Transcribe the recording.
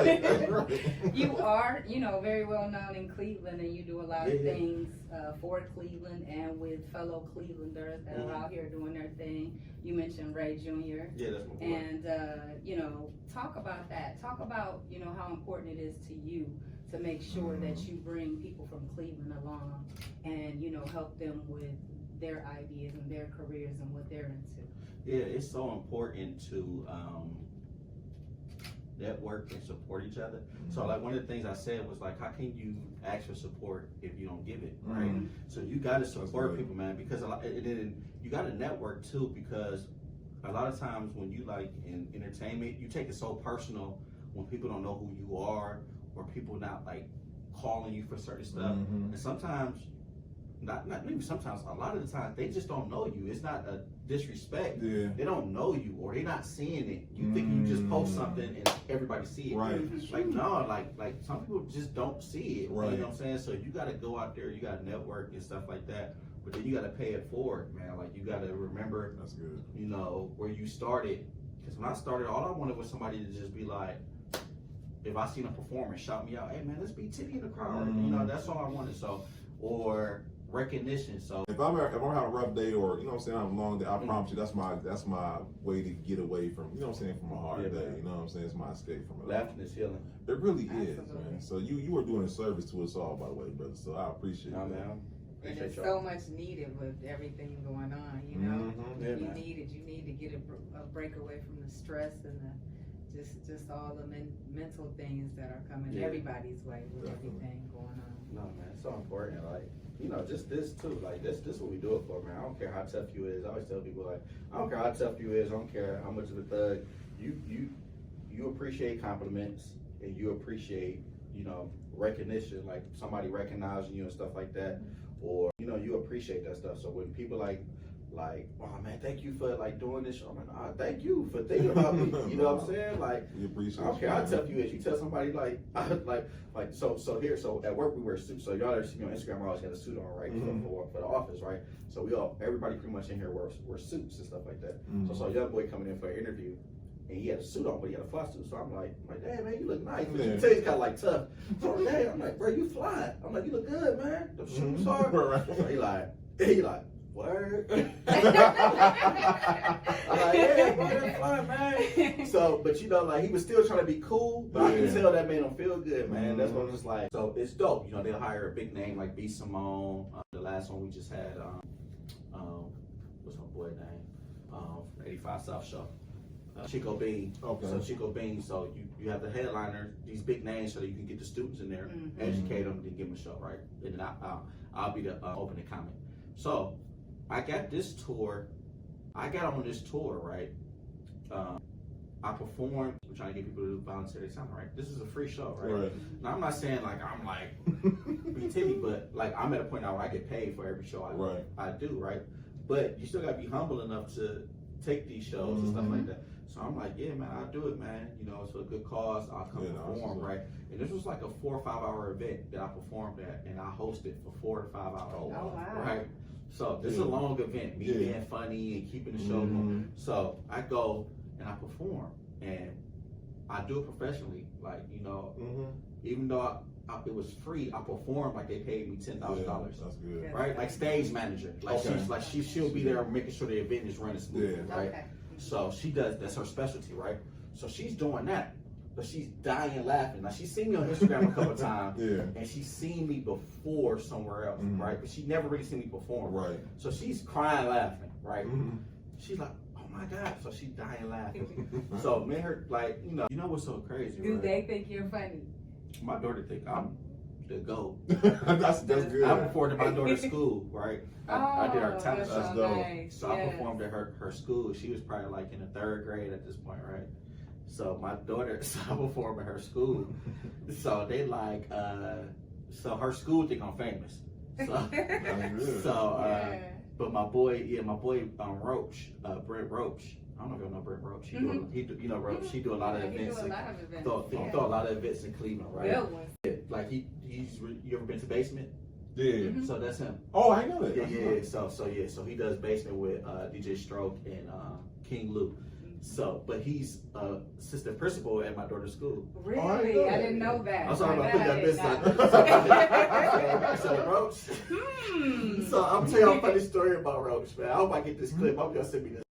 right. You are, very well known in Cleveland, and you do a lot of things for Cleveland and with fellow Clevelanders that are out here doing their thing. You mentioned Ray Jr. Yeah, that's my boy. And, talk about that. Talk about, how important it is to you to make sure that you bring people from Cleveland along and, help them with their ideas and their careers and what they're into. Yeah, it's so important to network and support each other. So like one of the things I said was like, how can you ask for support if you don't give it, right? So you got to support people, man, because and then you got to network too, because a lot of times when you like in entertainment, you take it so personal when people don't know who you are or people not like calling you for certain stuff. And sometimes, not maybe sometimes, a lot of the time they just don't know you. It's not a disrespect. Yeah. They don't know you or they're not seeing it. You think you just post something and everybody see it. Right. Like no, like some people just don't see it. Right. You know what I'm saying? So you gotta go out there, you gotta network and stuff like that. But then you gotta pay it forward, man. Like you gotta remember That's good. Where you started. Because when I started, all I wanted was somebody to just be like, if I seen a performer, shout me out, hey man, let's be Titty in the crowd. That's all I wanted. So, or recognition. So if I'm having a rough day or I'm saying I'm a long day, I promise you that's my way to get away from from a hard day. Man. You know what I'm saying? It's my escape from it. Laughing is healing. It really Absolutely. is, man. So you are doing a service to us all, by the way, brother. So I appreciate it. Man. And it's so much needed with everything going on, Yeah, you man. need to get a break away from the stress and the just all the mental things that are coming everybody's way with everything going on. No, man, it's so important. Like, just this too. Like, this what we do it for, man. I don't care how tough you is. I always tell people, like, I don't care how tough you is. I don't care how much of a thug. You appreciate compliments and you appreciate, recognition. Like somebody recognizing you and stuff like that, or you appreciate that stuff. So when people like, oh man, thank you for like doing this show. I'm like, thank you for thinking about me. You know what I'm saying? Like, we appreciate I don't care how tough you is. You tell somebody so at work we wear suits. So y'all ever see me on Instagram, I always got a suit on, right? For the office, right? So everybody pretty much in here wear suits and stuff like that. So I saw a young boy coming in for an interview. And he had a suit on, but he had a fly suit. So I'm like, damn, man, you look nice. But you can tell he's kind of like tough. So I'm like, bro, you fly. I'm like, you look good, man. The shoes are. So he like, word. I'm like, yeah, bro, that's fine, man. So, but like he was still trying to be cool, but I can tell that made him feel good, man. That's what I'm just like. So it's dope. They'll hire a big name like B. Simone. The last one we just had, what's my boy name? 85 South Show. Chico Bean. Okay. So Chico Bean. So you have the headliner, these big names, so that you can get the students in there, educate them, then give them a show, right? And then I'll be the opening comment. So I got this tour. I got on this tour, right? I performed. We're trying to get people to do voluntary time, right? This is a free show, right? Now I'm not saying like I'm like BT, but like I'm at a point now where I get paid for every show I do, right? But you still gotta be humble enough to take these shows and stuff like that. So I'm like, yeah, man, I'll do it, man. It's for a good cause. I'll come perform, right? And this was like a 4 or 5 hour event that I performed at, and I hosted for 4 to 5 hours. Oh, wow. Right? So this is a long event, me being funny and keeping the show going. So I go and I perform, and I do it professionally. Like, even though it was free, I performed like they paid me $10,000. That's good. Right? Like stage manager. Like she'll be there making sure the event is running smoothly, right? Okay. So that's her specialty, right? So she's doing that, but she's dying laughing. Like she's seen me on Instagram a couple of times, and she's seen me before somewhere else, right? But she never really seen me perform, right? So she's crying laughing, right? She's like, oh my God! So she's dying laughing. So me and her, like, you know what's so crazy? Do they think you're funny? My daughter think I'm the GOAT. that's good. I performed at my daughter's school, right? I did her talent show. Nice. So I performed at her school. She was probably like in the 3rd grade at this point, right? So my daughter, I performed at her school. So they like, so her school think I'm famous. So, but my boy Roach, Brent Roach. I don't know if y'all know Brent Roach. Roach. She do a lot of events. Throw a lot of events in Cleveland, right? Real ones. Like you ever been to Basement? Yeah. So that's him. Oh, I know that. Yeah. So he does Basement with DJ Stroke and King Lou. So, but he's assistant principal at my daughter's school. Really? Oh, I didn't know I that. didn't know that. I'm sorry My about putting bad, that I did business. not. So Roach. Hmm. So I'm gonna tell you a funny story about Roach, man. I hope I get this clip. I'm gonna send me this